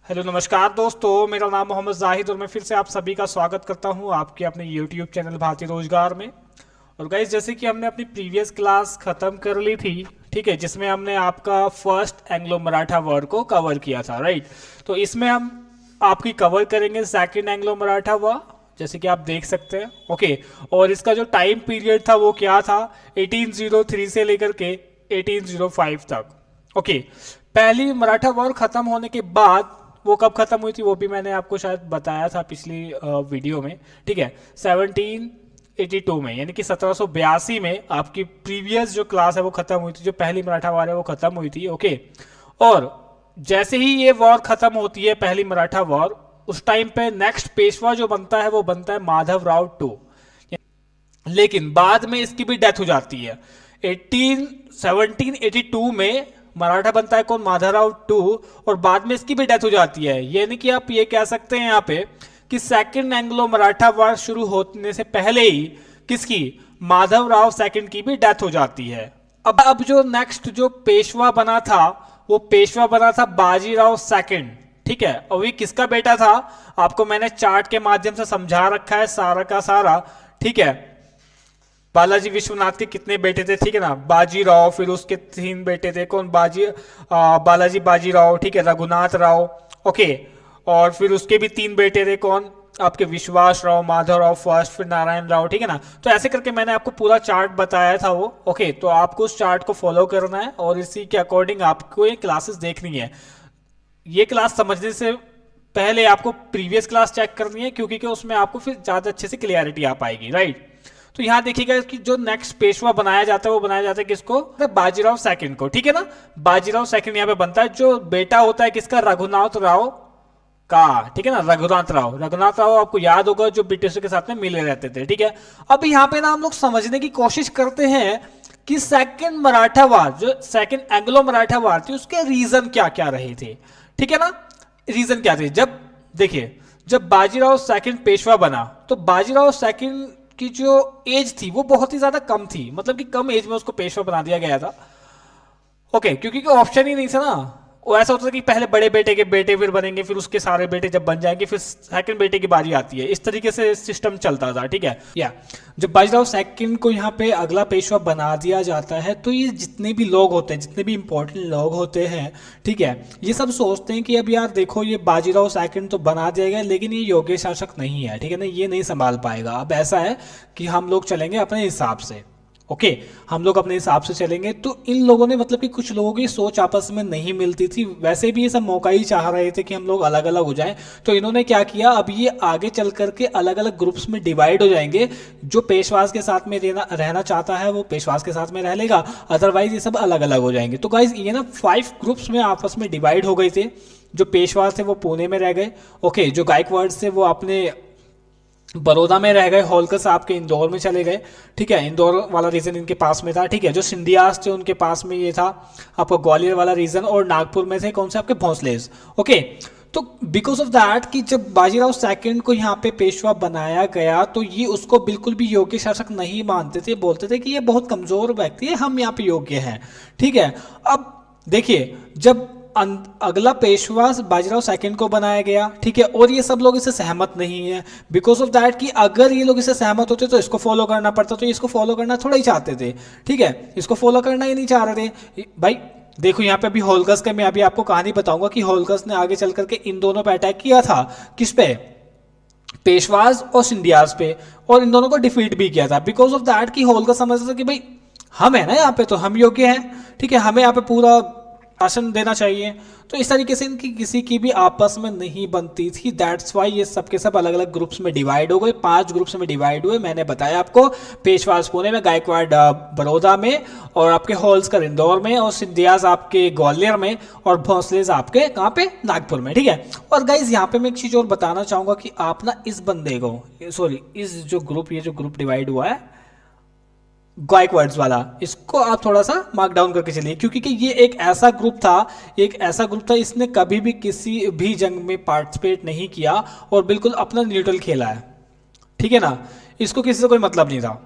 Hello नमस्कार दोस्तों, मेरा नाम मोहम्मद जाहिद और मैं फिर से आप सभी का स्वागत करता हूं आपके अपने यूट्यूब चैनल भारतीय रोजगार में। और गाइस, जैसे कि हमने अपनी प्रीवियस क्लास ख़त्म कर ली थी, ठीक है, जिसमें हमने आपका फर्स्ट एंग्लो मराठा वर्ड को कवर किया था, राइट। तो इसमें हम आपकी कवर करेंगे सेकंड एंग्लो मराठा वर्ड, जैसे कि आप देख सकते हैं, ओके। और इसका जो टाइम पीरियड था वो क्या था, 1803 से लेकर के 1805 तक, ओके। पहली मराठा वॉर खत्म होने के बाद, वो कब खत्म हुई थी वो भी मैंने आपको शायद बताया था पिछली वीडियो में, ठीक है, 1782 में, यानी कि 1782 में आपकी प्रीवियस जो क्लास है वो खत्म हुई थी, जो पहली मराठा वॉर है वो खत्म हुई थी, ओके। और जैसे ही ये वॉर खत्म होती है, पहली मराठा वॉर, उस टाइम पे नेक्स्ट पेशवा जो बनता है वो बनता है माधव राव टू। लेकिन बाद में इसकी भी डेथ हो जाती है 1782 में। मराठा बनता है कौन, माधवराव टू, और बाद में इसकी भी डेथ हो जाती है। यानी कि आप ये कह सकते हैं यहाँ पे कि सेकंड एंग्लो मराठा वार शुरू होने से पहले ही किसकी, माधवराव सेकंड की भी डेथ हो जाती है। अब जो नेक्स्ट जो पेशवा बना था वो पेशवा बना था बाजीराव सेकंड, ठीक है। और ये किसका बेटा था, आपको मैंने चार्ट के माध्यम से समझा रखा है सारा का सारा, ठीक है। बालाजी विश्वनाथ के कितने बेटे थे, ठीक है ना, बाजीराव, फिर उसके 3 बेटे थे, कौन, बालाजी बाजीराव, ठीक है, रघुनाथ राव, ओके। और फिर उसके भी 3 बेटे थे, कौन, आपके विश्वास राव, माधव राव फर्स्ट, फिर नारायण राव, ठीक है ना। तो ऐसे करके मैंने आपको पूरा चार्ट बताया था वो, ओके। तो आपको उस चार्ट को फॉलो करना है और इसी के अकॉर्डिंग आपको ये क्लासेस देखनी है। ये क्लास समझने से पहले आपको प्रीवियस क्लास चेक करनी है, क्योंकि उसमें आपको फिर ज्यादा अच्छे से क्लियरिटी आ पाएगी, राइट। तो यहां देखिएगा कि जो नेक्स्ट पेशवा बनाया जाता है वो बनाया जाता है किसको, बाजीराव सेकंड को, ठीक है ना। बाजीराव सेकंड यहां पे बनता है, जो बेटा होता है किसका, रघुनाथ राव का, ठीक है ना। रघुनाथ राव आपको याद होगा, जो ब्रिटिशों के साथ में मिले रहते थे, ठीक है। अब यहाँ पे ना हम लोग समझने की कोशिश करते हैं कि सेकंड मराठा वार, जो सेकंड एंग्लो मराठा वार थी, उसके रीजन क्या क्या रहे थे, ठीक है ना। रीजन क्या थे, जब देखिए, जब बाजीराव सेकंड पेशवा बना तो बाजीराव सेकंड की जो एज थी वो बहुत ही ज्यादा कम थी, मतलब कि कम एज में उसको पेशवा बना दिया गया था, ओके। क्योंकि ऑप्शन ही नहीं था ना। वो ऐसा होता था कि पहले बड़े बेटे के बेटे फिर बनेंगे, फिर उसके सारे बेटे जब बन जाएंगे फिर सेकंड बेटे की बारी आती है, इस तरीके से सिस्टम चलता था, ठीक है। या जब बाजीराव सेकंड को यहाँ पे अगला पेशवा बना दिया जाता है, तो ये जितने भी लोग होते हैं, जितने भी इंपॉर्टेंट लोग होते हैं, ठीक है, ये सब सोचते हैं कि अब यार देखो, ये बाजीराव सेकंड तो बना दिया गया, लेकिन ये योग्य शासक नहीं है, ठीक है ना, ये नहीं संभाल पाएगा। अब ऐसा है कि हम लोग चलेंगे अपने हिसाब से, ओके। हम लोग अपने हिसाब से चलेंगे। तो इन लोगों ने, मतलब कि कुछ लोगों की सोच आपस में नहीं मिलती थी, वैसे भी ये सब मौका ही चाह रहे थे कि हम लोग अलग अलग हो जाएं। तो इन्होंने क्या किया, अब ये आगे चल करके अलग अलग ग्रुप्स में डिवाइड हो जाएंगे। जो पेशवास के साथ में रहना चाहता है वो पेशवास के साथ में रह लेगा, अदरवाइज ये सब अलग अलग हो जाएंगे। तो गाइज ये ना 5 ग्रुप्स में आपस में डिवाइड हो गए थे। जो पेशवास थे वो पुणे में रह गए, ओके। जो गायकवाड़ थे वो अपने बड़ौदा में रह गए, होलकर साहब के इंदौर में चले गए, ठीक है, इंदौर वाला रीजन इनके पास में था, ठीक है। जो सिंधियास थे उनके पास में ये था आपका ग्वालियर वाला रीजन, और नागपुर में थे कौन से, आपके भोंसलेस, ओके। तो बिकॉज ऑफ दैट कि जब बाजीराव सेकंड को यहाँ पे पेशवा बनाया गया, तो ये उसको बिल्कुल भी योग्य शासक नहीं मानते थे, बोलते थे कि ये बहुत कमजोर व्यक्ति है, हम यहाँ पे योग्य हैं, ठीक है। अब देखिए, जब अगला पेशवा बाजीराव सेकंड को बनाया गया, ठीक है, और ये सब लोग इससे सहमत नहीं है, बिकॉज ऑफ दैट कि अगर ये लोग इससे सहमत होते तो इसको फॉलो करना पड़ता, तो इसको फॉलो करना थोड़ा ही चाहते थे, ठीक है, इसको फॉलो करना ही नहीं चाह रहे थे भाई। देखो यहाँ पे अभी होलकर्स का मैं अभी आपको कहानी बताऊंगा कि होलकर्स ने आगे चल करके इन दोनों पे अटैक किया था, किस पे, पेशवाज और सिंधियाज पे, और इन दोनों को डिफीट भी किया था। बिकॉज ऑफ दैट कि होलकर समझता था कि भाई हम है ना यहाँ पे, तो हम योग्य हैं, ठीक है, हमें यहाँ पे पूरा शासन देना चाहिए। तो इस तरीके से इनकी किसी की भी आपस में नहीं बनती थी, दैट्स वाई ये सब के सब अलग अलग ग्रुप्स में डिवाइड हो गए, 5 ग्रुप्स में डिवाइड हुए। मैंने बताया आपको, पेशवास पुणे में, गायकवाड़ बड़ौदा में, और आपके होल्सकर इंदौर में, और सिंधियाज आपके ग्वालियर में, और भोंसलेज आपके कहाँ पे, नागपुर में, ठीक है। और गाइज यहाँ पे मैं एक चीज और बताना चाहूंगा कि आप ना इस बंदे को, सॉरी, इस जो ग्रुप, ये जो ग्रुप डिवाइड हुआ है गायकवाड्स वाला, इसको आप थोड़ा सा मार्क डाउन करके चलिए, क्योंकि कि ये एक ऐसा ग्रुप था, इसने कभी भी किसी भी जंग में पार्टिसिपेट नहीं किया और बिल्कुल अपना न्यूट्रल खेला है, ठीक है ना। इसको किसी से कोई मतलब नहीं था,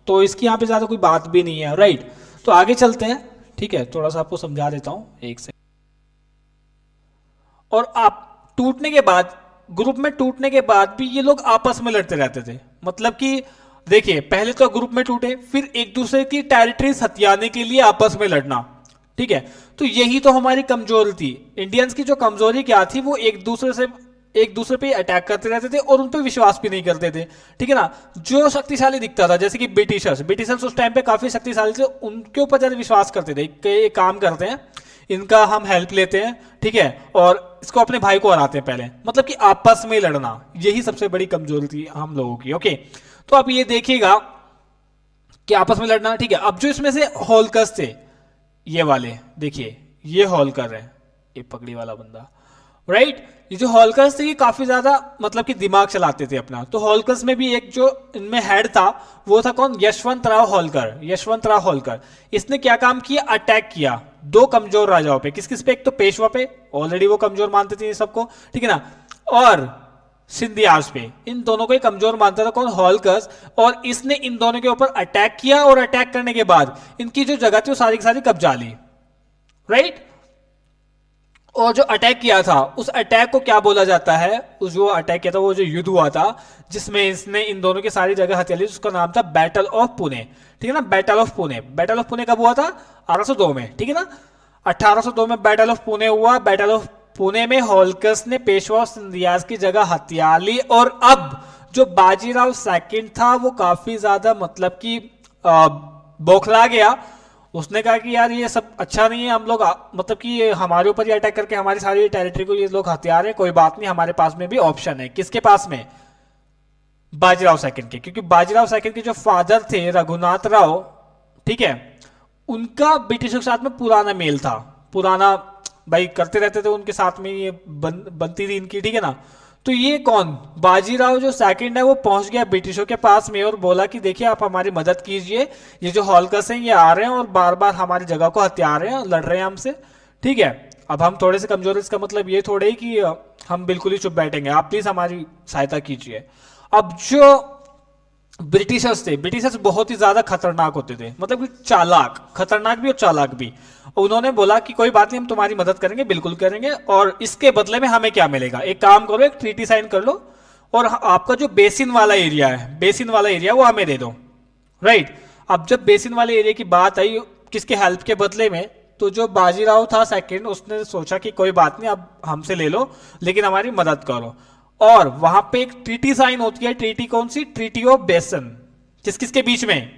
तो इसकी यहाँ पे ज्यादा कोई बात भी नहीं है, राइट। तो आगे चलते हैं, ठीक है, थोड़ा सा आपको समझा देता हूँ एक से। और आप टूटने के बाद, ग्रुप में टूटने के बाद भी ये लोग आपस में लड़ते रहते थे। मतलब कि देखिए, पहले तो ग्रुप में टूटे, फिर एक दूसरे की टेरिटरीज हथियाने के लिए आपस में लड़ना। ठीक है, तो यही तो हमारी कमजोरी थी। इंडियंस की जो कमजोरी क्या थी, वो एक दूसरे पे अटैक करते रहते थे और उन पे विश्वास भी नहीं करते थे। ठीक है ना, जो शक्तिशाली दिखता था, जैसे कि ब्रिटिशर्स उस टाइम पे काफी शक्तिशाली थे, उनके ऊपर ज्यादा विश्वास करते थे कि ये काम करते हैं, इनका हम हेल्प लेते हैं, ठीक है, और इसको अपने भाई को हराते हैं पहले। मतलब कि आपस में लड़ना, यही सबसे बड़ी कमजोरी थी हम लोगों की। ओके, तो आप ये देखिएगा कि आपस में लड़ना। ठीक है, अब जो इसमें से होलकर्स थे, ये वाले देखिए, ये होलकर है, ये पगड़ी वाला बंदा, राइट। ये जो होलकर्स थे, ये काफी ज्यादा मतलब कि दिमाग चलाते थे अपना। तो होलकर्स में भी एक जो इनमें हेड था, वो था कौन? यशवंतराव होलकर। इसने क्या काम किया? अटैक किया दो कमजोर राजाओं पे। किस किस पे? एक तो पेशवा पे, ऑलरेडी वो कमजोर मानते थे ये सबको, ठीक है ना, और सिंधियाज पे। इन दोनों को ही कमजोर मानता था कौन? होलकर्स। और इसने इन दोनों के ऊपर अटैक किया, और अटैक करने के बाद इनकी जो जगह थी वो सारी की सारी कब्जा ली, राइट। और जो अटैक किया था, उस अटैक को क्या बोला जाता है? उस जो अटैक किया था, वो जो युद्ध हुआ था जिसमें इसने इन दोनों की सारी जगह हथिया ली, उसका नाम था बैटल ऑफ पुणे। ठीक है ना, बैटल ऑफ पुणे कब हुआ था? 1802 में। ठीक है ना, 1802 में बैटल ऑफ पुणे हुआ। बैटल ऑफ पुणे में होलकर्स ने पेशवा और सिंधियाज की जगह हथिया ली। और अब जो बाजीराव सेकंड था, वो काफी ज्यादा मतलब कि बौखला गया। उसने कहा कि यार ये सब अच्छा नहीं है, हम लोग मतलब कि ये हमारे ऊपर ही अटैक करके हमारी सारी टेरिटरी को ये लोग हथिया रहे हैं। कोई बात नहीं, हमारे पास में भी ऑप्शन है। किसके पास में? बाजीराव सेकंड के। क्योंकि बाजीराव सेकंड के जो फादर थे रघुनाथ राव, ठीक है, उनका ब्रिटिशों के साथ में पुराना मेल था, पुराना भाई करते रहते थे उनके साथ में, ये बनती थी इनकी। ठीक है ना, तो ये कौन? बाजीराव जो सेकंड है, वो पहुंच गया ब्रिटिशों के पास में और बोला कि देखिए आप हमारी मदद कीजिए, ये जो होलकर्स हैं ये आ रहे हैं और बार बार हमारी जगह को हथिया रहे हैं, लड़ रहे हैं हमसे। ठीक है, अब हम थोड़े से कमजोर, इसका मतलब ये थोड़े ही कि हम बिल्कुल ही चुप बैठेंगे, आप प्लीज हमारी सहायता कीजिए। अब जो ब्रिटिशर्स बहुत ही ज्यादा खतरनाक होते थे, मतलब कि चालाक, खतरनाक भी और चालाक भी। उन्होंने बोला कि कोई बात नहीं, हम तुम्हारी मदद करेंगे, बिल्कुल करेंगे, और इसके बदले में हमें क्या मिलेगा? एक काम करो, एक ट्रीटी साइन कर लो, और आपका जो बेसिन वाला एरिया वो हमें दे दो, राइट। अब जब बेसिन वाले एरिया की बात आई, किसके हेल्प के बदले में, तो जो बाजीराव था सेकंड, उसने सोचा कि कोई बात नहीं, अब हमसे ले लो, लेकिन हमारी मदद करो। और वहां पे एक ट्रीटी साइन होती है। ट्रीटी कौन सी? ट्रीटी ऑफ बेसन। किस किसके बीच में?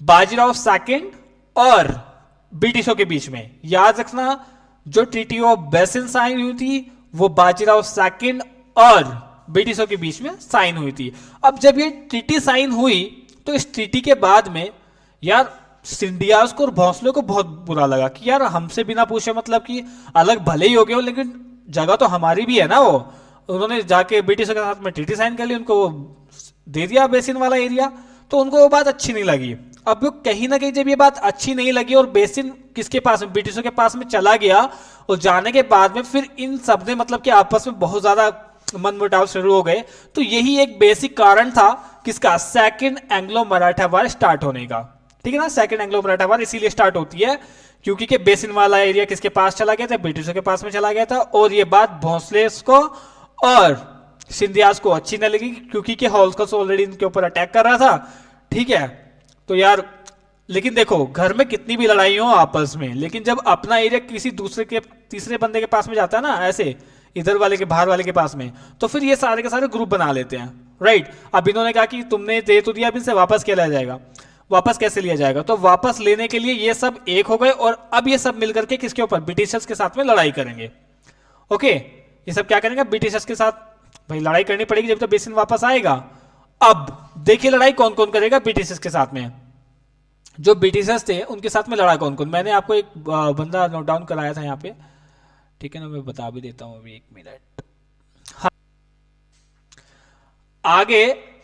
बाजीराव सेकंड और ब्रिटिशों के बीच में। याद रखना, जो ट्रीटी ऑफ बेसन साइन हुई थी, वो बाजीराव सेकंड और ब्रिटिशों के बीच में साइन हुई थी। अब जब ये ट्रीटी साइन हुई, तो इस ट्रीटी के बाद में यार सिंधियाज को और भोंसले को बहुत बुरा लगा कि यार हमसे बिना पूछे, मतलब कि अलग भले ही हो गए हो, लेकिन जगह तो हमारी भी है ना। वो उन्होंने जाके ब्रिटिशों के साथ में ट्रीटी साइन कर ली, उनको वो दे दिया बेसिन वाला एरिया, तो उनको वो बात अच्छी नहीं लगी। अब वो कहीं ना कहीं जब ये बात अच्छी नहीं लगी और बेसिन किसके पास में? ब्रिटिशों के पास में चला गया, और जाने के बाद में फिर इन सब ने मतलब कि आपस में बहुत ज्यादा मनमुटाव शुरू हो गए। तो यही एक बेसिक कारण था किसका? सेकंड एंग्लो मराठा वार स्टार्ट होने का। ठीक है ना, सेकंड एंग्लो मराठा वार इसीलिए स्टार्ट होती है क्योंकि के बेसिन वाला एरिया किसके पास चला गया था? ब्रिटिशों के पास में चला गया था। और ये बात भोंसले को और सिंधियाज को अच्छी न लगी, क्योंकि के होलकर्स ऑलरेडी इनके ऊपर अटैक कर रहा था। ठीक है, तो यार लेकिन देखो, घर में कितनी भी लड़ाई हो आपस में, लेकिन जब अपना एरिया किसी दूसरे के, तीसरे बंदे के पास में जाता है ना, ऐसे इधर वाले के, बाहर वाले के पास में, तो फिर ये सारे के सारे ग्रुप बना लेते हैं, राइट। अब इन्होंने कहा कि तुमने दे तो दिया, अब इनसे वापस क्या लिया जाएगा? वापस कैसे लिया जाएगा? तो वापस लेने के लिए ये सब एक हो गए, और अब ये सब मिलकर के किसके ऊपर? ब्रिटिशर्स के साथ में लड़ाई करेंगे। ओके, ये सब क्या करेंगे? ब्रिटिशर्स के साथ भाई लड़ाई करनी पड़ेगी जब तक बेसिन वापस आएगा। अब देखिए लड़ाई कौन कौन करेगा ब्रिटिशर्स के साथ में। जो ब्रिटिशर्स थे उनके साथ में लड़ा कौन कौन? मैंने आपको एक बंदा नोट डाउन कराया था यहाँ पे, ठीक है ना, मैं बता भी देता हूँ अभी, एक मिनट। हाँ, आगे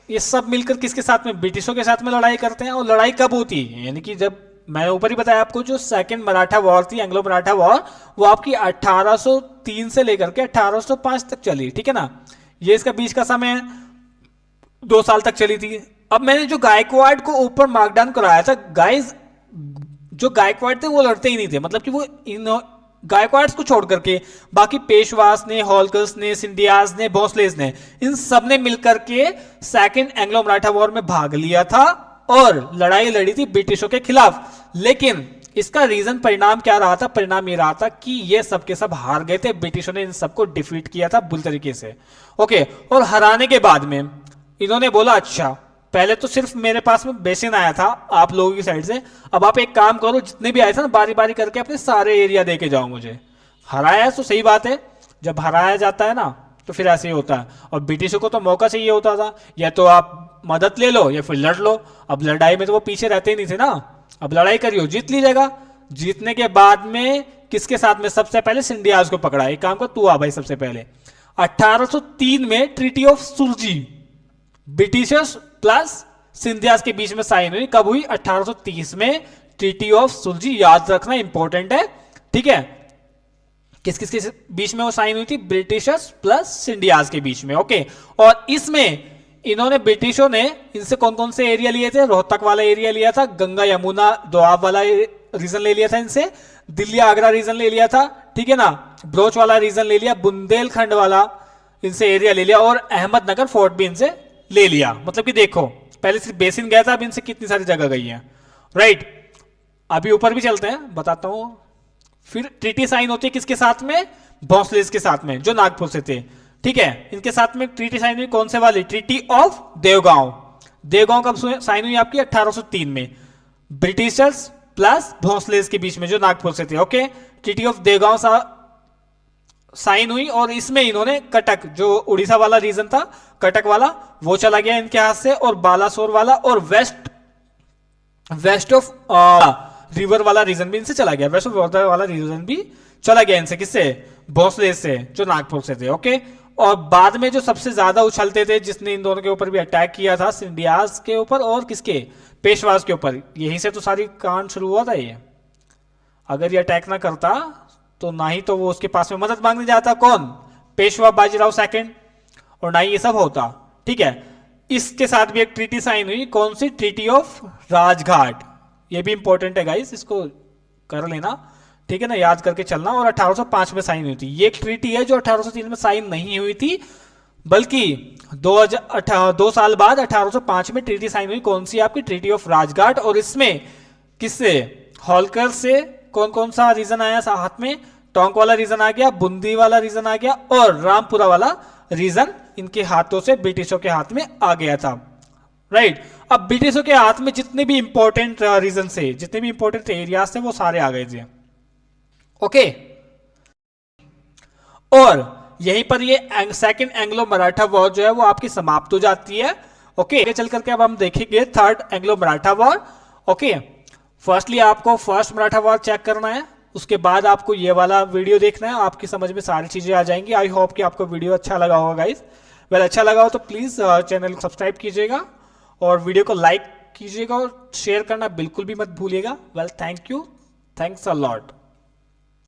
ये सब मिलकर किसके साथ में? ब्रिटिशों के साथ में लड़ाई करते हैं। और लड़ाई कब होती है? यानी कि जब मैंने ऊपर ही बताया आपको, जो सेकंड मराठा वॉर थी, एंग्लो मराठा वॉर, वो आपकी 1803 से लेकर के 1805 तक चली। ठीक है ना, ये इसका बीच का समय है, 2 साल तक चली थी। अब मैंने जो गायकवाड़ को ऊपर मार्कडाउन कराया था, गाइस जो गायकवाड़ थे वो लड़ते ही नहीं थे, मतलब कि वो गायकवाड्स को छोड़ करके बाकी पेशवास ने, होलकर्स ने, सिंधियाज ने, भोसलेज ने, इन सब ने मिलकर के सेकंड एंग्लो मराठा वॉर में भाग लिया था और लड़ाई लड़ी थी ब्रिटिशों के खिलाफ। लेकिन इसका रीजन, परिणाम क्या रहा था? परिणाम ये रहा था कि ये सब के सब हार गए थे, ब्रिटिशों ने इन सबको डिफीट किया था बुरी तरीके से। ओके, और हराने के बाद में इन्होंने बोला अच्छा पहले तो सिर्फ मेरे पास में बेसिन आया था आप लोगों की साइड से, अब आप एक काम करो, जितने भी आए थे ना बारी बारी करके अपने सारे एरिया दे के जाओ मुझे। हराया तो सही बात है, जब हराया जाता है ना तो फिर ऐसे ही होता है। और ब्रिटिशों को तो मौका चाहिए होता था, या तो आप मदद ले लो या फिर लड़ लो। अब लड़ाई में तो वो पीछे रहते ही नहीं थे ना, अब लड़ाई करियो, जीत लीजिएगा। जीतने के बाद में किसके साथ में? सबसे पहले सिंधियाज को पकड़ा। एक काम कर, तू आ भाई सबसे पहले। 1803 में treaty of Sulji Britishers plus Scindias के बीच में साइन हुई। कब हुई? 1830 में ट्रीटी ऑफ सुलजी, याद रखना इंपॉर्टेंट है, ठीक है। किस किस के बीच में वो साइन हुई थी? ब्रिटिशर्स प्लस सिंधियाज के बीच में। ओके, और इसमें इन्होंने, ब्रिटिशों ने इनसे कौन कौन से एरिया लिए थे? रोहतक वाला एरिया लिया था, गंगा यमुना दोआब वाला रीजन ले लिया था इनसे, दिल्ली आगरा रीजन ले लिया था, ठीक है ना, ब्रोच वाला रीजन ले लिया, बुंदेलखंड वाला इनसे एरिया ले लिया, और अहमदनगर फोर्ट भी इनसे ले लिया। मतलब कि देखो पहले सिर्फ बेसिन गया था, अब इनसे कितनी सारी जगह गई है, राइट। अभी ऊपर भी चलते हैं, बताता हूं। फिर ट्रीटी साइन होती है किसके साथ में? भोसलेज के साथ में, जो नागपुर से थे, ठीक है। इनके साथ में ट्रीटी साइन हुई कौन से वाली? Treaty of Devgaon. देवगांव कब साइन हुई आपकी? 1803 में, ब्रिटिशर्स प्लस भोसलेज के बीच में, जो नागपुर से थे। Okay, treaty of Devgaon sign हुई, और इसमें इन्होंने कटक, जो उड़ीसा वाला रीजन था, कटक वाला, वो चला गया इनके हाथ से, और बालासोर वाला और वेस्ट ऑफ रिवर वाला रीजन भी इनसे चला गया। वेस्ट ऑफ वाटर वाला रीजन भी चला गया इनसे। किससे? भोसलेज से, जो नागपुर से थे। ओके, और बाद में जो सबसे ज्यादा उछलते थे, जिसने इन दोनों के ऊपर भी अटैक किया था, सिंधियाज के ऊपर और किसके? पेशवाज के ऊपर। यहीं से तो सारी कांड शुरू हुआ था ये। अगर ये अटैक ना करता तो ना ही तो वो उसके पास में मदद मांगने जाता, कौन? पेशवा बाजीराव सेकंड, और ना ही ये सब होता, ठीक है। इसके साथ भी एक ट्रीटी साइन हुई, कौन सी? Treaty of Rajghat. ये भी इंपॉर्टेंट है गाइस, इसको कर लेना, ठीक है ना, याद करके चलना। और 1805 में साइन हुई थी। ये एक ट्रीटी है जो 1803 में साइन नहीं हुई थी, बल्कि 2 साल बाद 1805 में ट्रीटी साइन हुई। कौन सी? आपकी ट्रीटी ऑफ राजघाट। और इसमें किससे? होलकर से कौन कौन सा रीजन आया हाथ में? टोंक वाला रीजन आ गया, बूंदी वाला रीजन आ गया, और रामपुरा वाला रीजन इनके हाथों से ब्रिटिशों के हाथ में आ गया था, राइट। अब ब्रिटिशों के हाथ में जितने भी इंपॉर्टेंट रीजन से, जितने भी इंपॉर्टेंट एरियाज थे, वो सारे आ गए थे। ओके, और यहीं पर ये सेकंड एंग्लो मराठा वॉर जो है वो आपकी समाप्त हो जाती है। ओके, आगे चल करके अब हम देखेंगे third Anglo Maratha war. Okay, firstly आपको फर्स्ट मराठा वॉर चेक करना है, उसके बाद आपको ये वाला वीडियो देखना है, आपकी समझ में सारी चीजें आ जाएंगी। आई होप कि आपको वीडियो अच्छा लगा होगा गाइस। वेल, अच्छा लगा हो तो प्लीज चैनल को सब्सक्राइब कीजिएगा और वीडियो को लाइक कीजिएगा और शेयर करना बिल्कुल भी मत भूलिएगा। Well, thank you, thanks a lot.